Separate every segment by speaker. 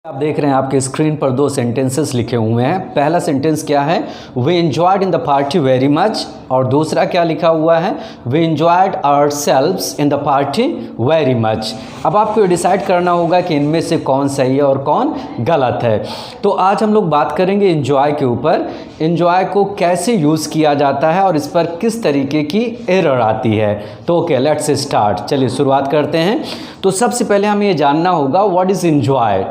Speaker 1: आप देख रहे हैं आपके स्क्रीन पर दो सेंटेंसेस लिखे हुए हैं। पहला सेंटेंस क्या है, we enjoyed in the party very much, और दूसरा क्या लिखा हुआ है, we enjoyed ourselves in the party very much. अब आपको डिसाइड करना होगा कि इनमें से कौन सही है और कौन गलत है। तो आज हम लोग बात करेंगे एंजॉय के ऊपर, एंजॉय को कैसे यूज़ किया जाता है और इस पर किस तरीके की एरर आती है। तो ओके, लेट्स स्टार्ट। चलिए शुरुआत करते हैं। तो सबसे पहले हमें ये जानना होगा what is enjoy.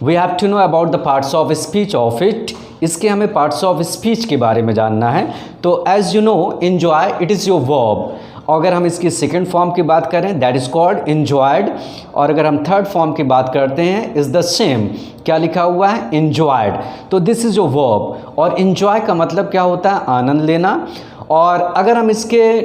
Speaker 1: We have to know about the parts of speech of it. इसके हमें पार्ट्स ऑफ स्पीच के बारे में जानना है। तो as you know enjoy it is your verb. अगर हम इसकी सेकंड फॉर्म की बात करें दैट इज़ कॉल्ड एंजॉयड, और अगर हम थर्ड फॉर्म की बात करते हैं इज़ द सेम। क्या लिखा हुआ है, एंजॉयड। तो दिस इज़ योर वर्ब। और एंजॉय का मतलब क्या होता है, आनंद लेना। और अगर हम इसके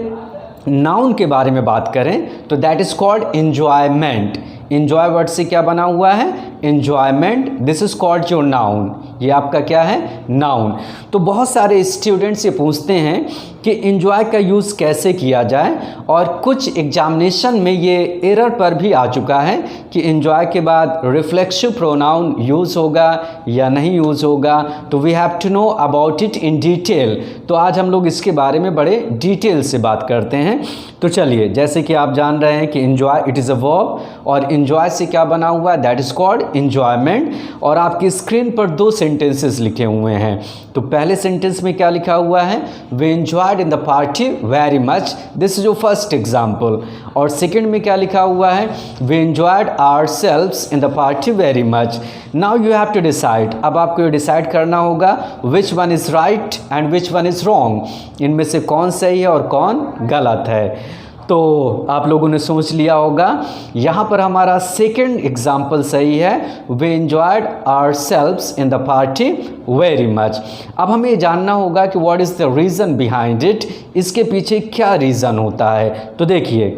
Speaker 1: नाउन के बारे में बात करें तो that is called enjoyment. Enjoy word से क्या बना हुआ है, enjoyment. This is called your noun. ये आपका क्या है, नाउन। तो बहुत सारे स्टूडेंट्स ये पूछते हैं कि एंजॉय का यूज़ कैसे किया जाए, और कुछ एग्जामिनेशन में ये एरर पर भी आ चुका है कि एंजॉय के बाद रिफ्लेक्सिव प्रोनाउन यूज़ होगा या नहीं यूज़ होगा। तो we have to know about it in detail. तो आज हम लोग इसके बारे में बड़े डिटेल से बात करते हैं। तो चलिए, जैसे कि आप जान रहे हैं कि enjoy it is a verb, और एंजॉय से क्या बना हुआ है, दैट इज़ कॉल्ड एंजॉयमेंट। और आपकी स्क्रीन पर दो सेंटेंसेस लिखे हुए हैं। तो पहले सेंटेंस में क्या लिखा हुआ है, we enjoyed in the party very much. This is your first example. और सेकेंड में क्या लिखा हुआ है, we enjoyed ourselves in the party very much. Now you have to decide. अब आपको ये डिसाइड करना होगा which one is right and which one is wrong. इनमें से कौन सही है और कौन गलत है। तो आप लोगों ने सोच लिया होगा, यहाँ पर हमारा सेकेंड एग्जाम्पल सही है, we enjoyed ourselves in the party very much. अब हमें ये जानना होगा कि what is the reason behind it. इसके पीछे क्या रीज़न होता है। तो देखिए,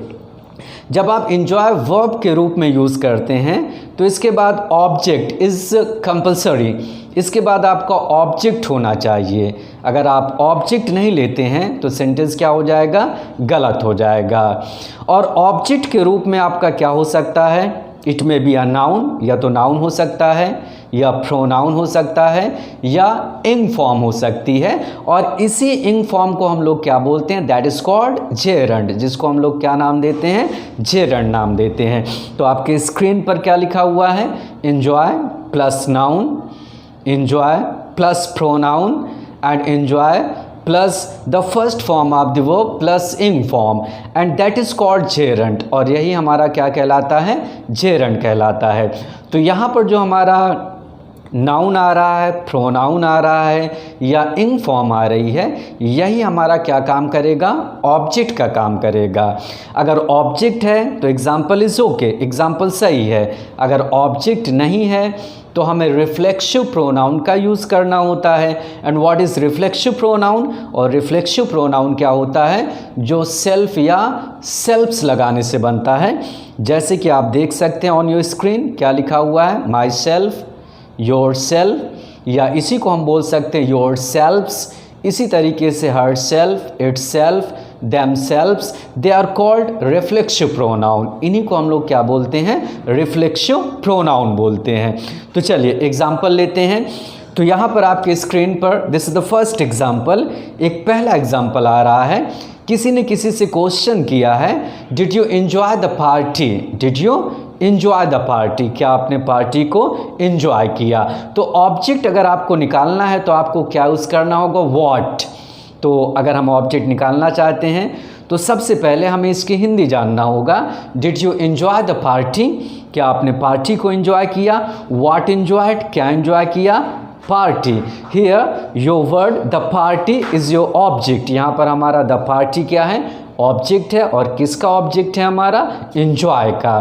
Speaker 1: जब आप एंजॉय वर्ब के रूप में यूज़ करते हैं तो इसके बाद ऑब्जेक्ट इज़ कंपलसरी। इसके बाद आपका ऑब्जेक्ट होना चाहिए। अगर आप ऑब्जेक्ट नहीं लेते हैं तो सेंटेंस क्या हो जाएगा, गलत हो जाएगा। और ऑब्जेक्ट के रूप में आपका क्या हो सकता है, इट में बी अ नाउन, या तो नाउन हो सकता है, या प्रोनाउन हो सकता है, या इंग फॉर्म हो सकती है। और इसी इंग फॉर्म को हम लोग क्या बोलते हैं, दैट इज़ कॉल्ड जेरंड, जिसको हम लोग क्या नाम देते हैं, जेरंड नाम देते हैं। तो आपके स्क्रीन पर क्या लिखा हुआ है, enjoy plus noun, enjoy plus pronoun, and enjoy plus the first form of the verb plus ing form, and that is called gerund. और यही हमारा क्या कहलाता है, जेरंड कहलाता है। तो यहाँ पर जो हमारा नाउन आ रहा है, प्रोनाउन आ रहा है, या इंग फॉर्म आ रही है, यही हमारा क्या काम करेगा, ऑब्जेक्ट का काम करेगा। अगर ऑब्जेक्ट है तो एग्जाम्पल इज़ ओके, एग्जाम्पल सही है। अगर ऑब्जेक्ट नहीं है तो हमें रिफ्लेक्सिव प्रोनाउन का यूज़ करना होता है। And what is reflexive pronoun, और रिफ्लेक्सिव प्रोनाउन क्या होता है, जो सेल्फ या सेल्फ्स लगाने से बनता है। जैसे कि आप देख सकते हैं ऑन योर स्क्रीन क्या लिखा हुआ है, माई सेल्फ, योर सेल्फ, या इसी को हम बोल सकते हैं योर सेल्फ्स। इसी तरीके से her self, it self, themselves, they are called reflexive pronoun। इन्हीं को हम लोग क्या बोलते हैं, रिफ्लेक्सिव प्रोनाउन बोलते हैं। तो चलिए एग्जाम्पल लेते हैं। तो यहाँ पर आपके स्क्रीन पर this is the first example. एक पहला एग्जाम्पल आ रहा है, किसी ने किसी से क्वेश्चन किया है, did you enjoy the party, did you enjoy the party, क्या आपने पार्टी को एंजॉय किया। तो ऑब्जेक्ट अगर आपको निकालना है तो आपको क्या यूज़ करना होगा, व्हाट। तो अगर हम ऑब्जेक्ट निकालना चाहते हैं तो सबसे पहले हमें इसकी हिंदी जानना होगा। Did you enjoy the party, क्या आपने पार्टी को एंजॉय किया। व्हाट एंजॉयड, क्या एंजॉय किया, party. Here your word the party is your object. यहाँ पर हमारा द पार्टी क्या है, ऑब्जेक्ट है। और किसका ऑब्जेक्ट है, हमारा एंजॉय का।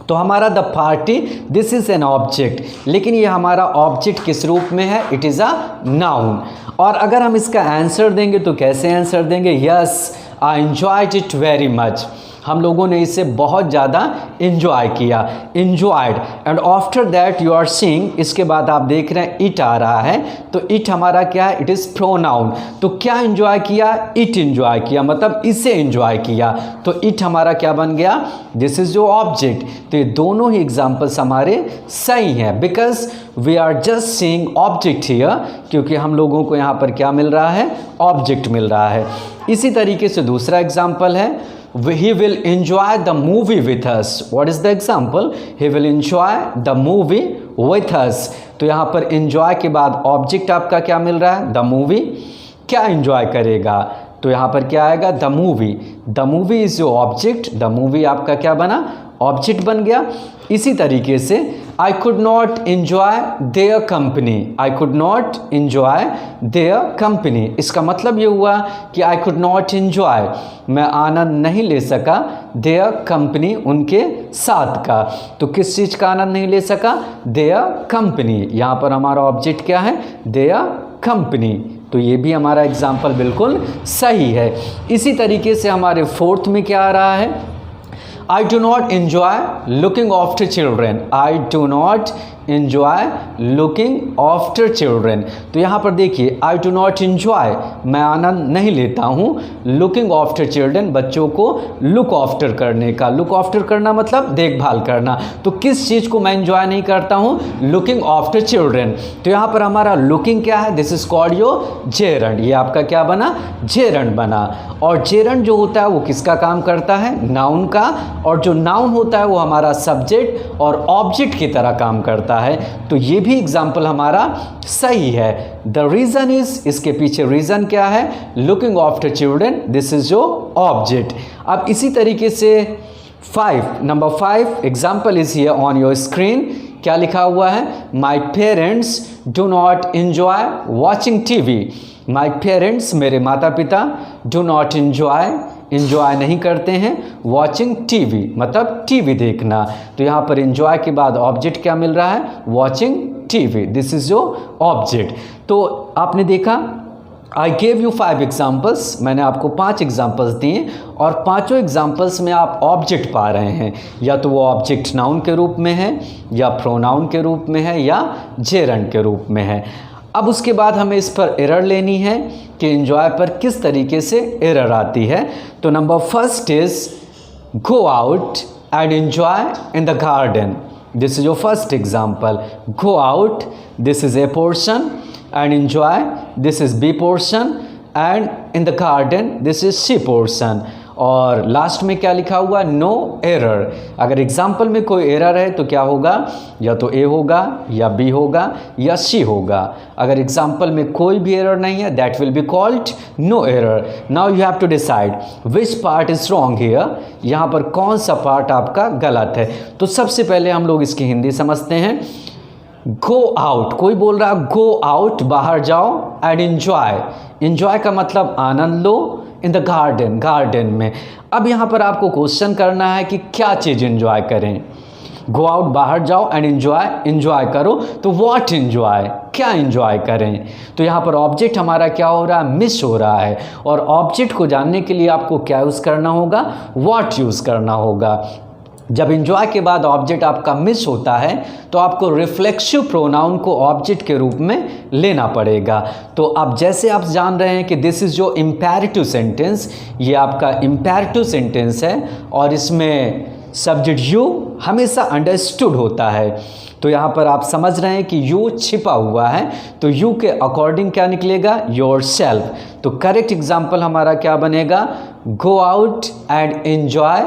Speaker 1: तो हमारा the party this is an object, लेकिन ये हमारा ऑब्जेक्ट किस रूप में है, इट इज़ अ नाउन। और अगर हम इसका आंसर देंगे तो कैसे आंसर देंगे, yes I enjoyed it very much. हम लोगों ने इसे बहुत ज़्यादा इंजॉय किया, enjoyed. And after that you are seeing, इसके बाद आप देख रहे हैं इट आ रहा है, तो इट हमारा क्या है, इट इज़ प्रोनाउन। तो क्या इंजॉय किया, इट इंजॉय किया, मतलब इसे इंजॉय किया, तो इट हमारा क्या बन गया, दिस इज जो ऑब्जेक्ट। तो ये दोनों ही एग्जाम्पल्स हमारे सही हैं, because we are just seeing object here, क्योंकि हम लोगों को यहाँ पर क्या मिल रहा है, ऑब्जेक्ट मिल रहा है। इसी तरीके से दूसरा एग्जाम्पल है, he will enjoy the movie with us. What is the example? He will enjoy the movie with us. तो यहाँ पर enjoy के बाद ऑब्जेक्ट आपका क्या मिल रहा है, the movie। क्या enjoy करेगा, तो यहाँ पर क्या आएगा, the movie। the movie is जो ऑब्जेक्ट, the movie आपका क्या बना, ऑब्जेक्ट बन गया। इसी तरीके से I could not enjoy their company. I could not enjoy their company. इसका मतलब ये हुआ कि I could not enjoy, मैं आनंद नहीं ले सका, their company, उनके साथ का। तो किस चीज़ का आनंद नहीं ले सका, their company। यहाँ पर हमारा ऑब्जेक्ट क्या है, their company। तो ये भी हमारा एग्जाम्पल बिल्कुल सही है। इसी तरीके से हमारे फोर्थ में क्या आ रहा है, I do not enjoy looking after children. I do not enjoy looking after children. तो यहाँ पर देखिए I do not enjoy, मैं आनंद नहीं लेता हूँ, looking after children, बच्चों को look after करने का। look after करना मतलब देखभाल करना। तो किस चीज़ को मैं enjoy नहीं करता हूँ, looking after children। तो यहाँ पर हमारा looking क्या है, this is called your gerund। ये आपका क्या बना, gerund बना। और gerund जो होता है वो किसका काम करता है, noun का। और जो noun होता है वो हमारा subject और object की तरह काम करता है। तो ये भी एग्जाम्पल हमारा सही है। द रीजन इज, इसके पीछे रीजन क्या है, looking after children, this is जो ऑब्जेक्ट। अब इसी तरीके से number 5 example is here on your screen. क्या लिखा हुआ है, my parents do not enjoy watching TV. My parents, मेरे माता पिता, डू नॉट इंजॉय नहीं करते हैं, वॉचिंग टीवी मतलब टीवी देखना। तो यहाँ पर इंजॉय के बाद ऑब्जेक्ट क्या मिल रहा है, वॉचिंग टीवी, दिस इज जो ऑब्जेक्ट। तो आपने देखा, आई गेव यू 5 एग्जाम्पल्स, मैंने आपको 5 एग्जाम्पल्स दिए और पांचों एग्जाम्पल्स में आप ऑब्जेक्ट पा रहे हैं, या तो वो ऑब्जेक्ट नाउन के रूप में है, या प्रोनाउन के रूप में है, या जेरंड के रूप में है। अब उसके बाद हमें इस पर एरर लेनी है कि एंजॉय पर किस तरीके से एरर आती है। तो number first is go out and enjoy in the garden. This is your first example. Go out, this is A portion, and enjoy, this is B portion, and in the garden, this is C portion. और last में क्या लिखा हुआ, no error. अगर example में कोई error है तो क्या होगा, या तो ए होगा, या बी होगा, या सी होगा। अगर एग्जाम्पल में कोई भी एरर नहीं है, that will be called no error. Now you have to decide which part is wrong here, यहाँ पर कौन सा पार्ट आपका गलत है। तो सबसे पहले हम लोग इसकी हिंदी समझते हैं। गो आउट, कोई बोल रहा है गो आउट, बाहर जाओ, एंड एंजॉय, एंजॉय का मतलब आनंद लो, इन द गार्डन, गार्डन में। अब यहाँ पर आपको क्वेश्चन करना है कि क्या चीज़ एंजॉय करें। गो आउट, बाहर जाओ, एंड एंजॉय, एंजॉय करो, तो व्हाट एंजॉय, क्या एंजॉय करें। तो यहाँ पर ऑब्जेक्ट हमारा क्या हो रहा है, मिस हो रहा है। और ऑब्जेक्ट को जानने के लिए आपको क्या यूज़ करना होगा, व्हाट यूज़ करना होगा। जब एंजॉय के बाद ऑब्जेक्ट आपका मिस होता है तो आपको रिफ्लेक्सिव प्रोनाउन को ऑब्जेक्ट के रूप में लेना पड़ेगा। तो अब जैसे आप जान रहे हैं कि दिस इज़ जो इम्पेरेटिव सेंटेंस, ये आपका इम्पेरेटिव सेंटेंस है और इसमें सब्जेक्ट यू हमेशा अंडरस्टूड होता है। तो यहाँ पर आप समझ रहे हैं कि यू छिपा हुआ है, तो यू के अकॉर्डिंग क्या निकलेगा, योर सेल्फ। तो करेक्ट एग्जाम्पल हमारा क्या बनेगा, गो out and enjoy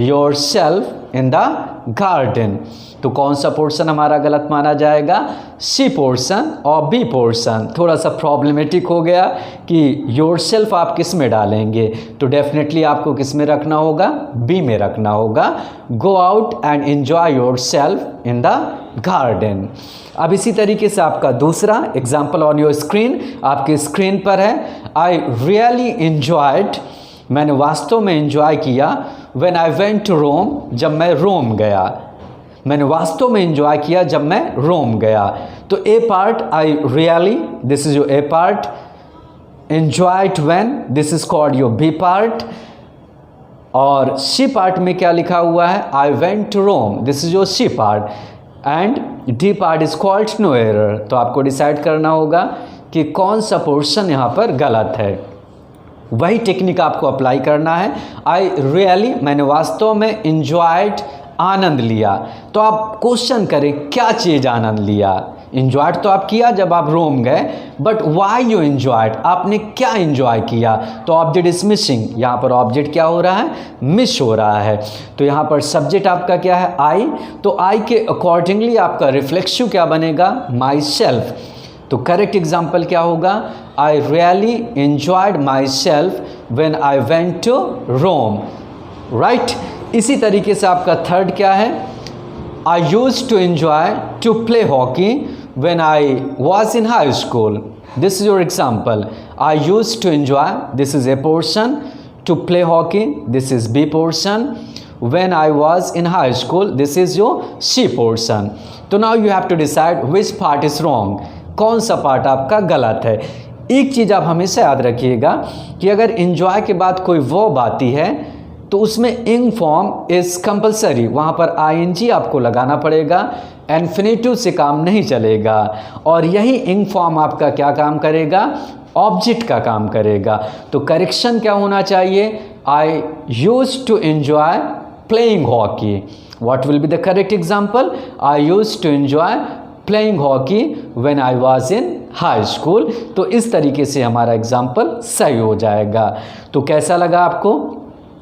Speaker 1: your self in the garden. तो कौन सा पोर्शन हमारा गलत माना जाएगा, सी पोर्शन और बी पोर्शन। थोड़ा सा प्रॉब्लमेटिक हो गया कि योर सेल्फ आप किस में डालेंगे, तो डेफिनेटली आपको किस में रखना होगा, बी में रखना होगा। गो out and enjoy your self in the garden. अब इसी तरीके से आपका दूसरा एग्जाम्पल ऑन योर स्क्रीन, आपके स्क्रीन पर है। आई रियली एंजॉयड, मैंने वास्तव में एंजॉय किया, व्हेन आई वेंट टू रोम, जब मैं रोम गया। मैंने वास्तव में एंजॉय किया जब मैं रोम गया। तो A part, I really, this is your A part. Enjoyed when, this is called your B part. और सी पार्ट में क्या लिखा हुआ है, I went to Rome, this is your C part, and D part is called no error. तो आपको decide करना होगा कि कौन सा पोर्शन यहाँ पर गलत है। वही टेक्निक आपको अप्लाई करना है। आई रियली, मैंने वास्तव में इंजॉयड, आनंद लिया। तो आप क्वेश्चन करें क्या चीज़ आनंद लिया। इंजॉयड तो आप किया जब आप रोम गए, बट वाई यू इंजॉयड, आपने क्या इंजॉय किया। तो ऑब्जेक्ट इज मिसिंग, यहाँ पर ऑब्जेक्ट क्या हो रहा है, मिस हो रहा है। तो यहाँ पर सब्जेक्ट आपका क्या है, आई। तो आई के अकॉर्डिंगली आपका रिफ्लेक्सिव क्या बनेगा, माई सेल्फ। तो करेक्ट एग्जाम्पल क्या होगा, I really enjoyed myself when I went to Rome, right. इसी तरीके से आपका थर्ड क्या है, I used to enjoy to play hockey when I was in high school, this is your example. I used to enjoy, this is A portion, to play hockey, this is B portion, when I was in high school, this is your C portion. तो now you have to decide which part is wrong, कौन सा part आपका गलत है। एक चीज़ आप हमेशा याद रखिएगा कि अगर enjoy के बाद कोई वर्ब आती है तो उसमें ing फॉर्म इज़ कंपलसरी, वहाँ पर ing आपको लगाना पड़ेगा, इन्फिनेटिव से काम नहीं चलेगा। और यही ing फॉर्म आपका क्या काम करेगा, ऑब्जेक्ट का काम करेगा। तो करेक्शन क्या होना चाहिए, I used to enjoy playing hockey. What will be the correct example? I used to enjoy playing hockey when I was in high school. तो इस तरीके से हमारा एग्जाम्पल सही हो जाएगा। तो कैसा लगा आपको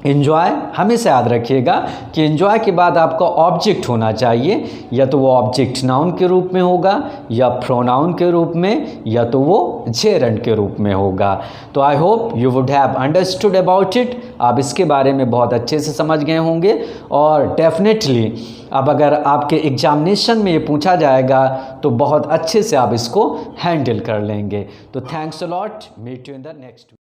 Speaker 1: एन्जॉय? हमेशा याद रखिएगा कि एन्जॉय के बाद आपका ऑब्जेक्ट होना चाहिए, या तो वो ऑब्जेक्ट नाउन के रूप में होगा, या प्रोनाउन के रूप में, या तो वो जेरंड के रूप में होगा। तो I hope you would have understood about it. आप इसके बारे में बहुत अच्छे से समझ गए होंगे, और डेफिनेटली अब अगर आपके एग्जामिनेशन में ये पूछा जाएगा तो बहुत अच्छे से आप इसको हैंडल कर लेंगे। तो thanks a lot, meet you in the next.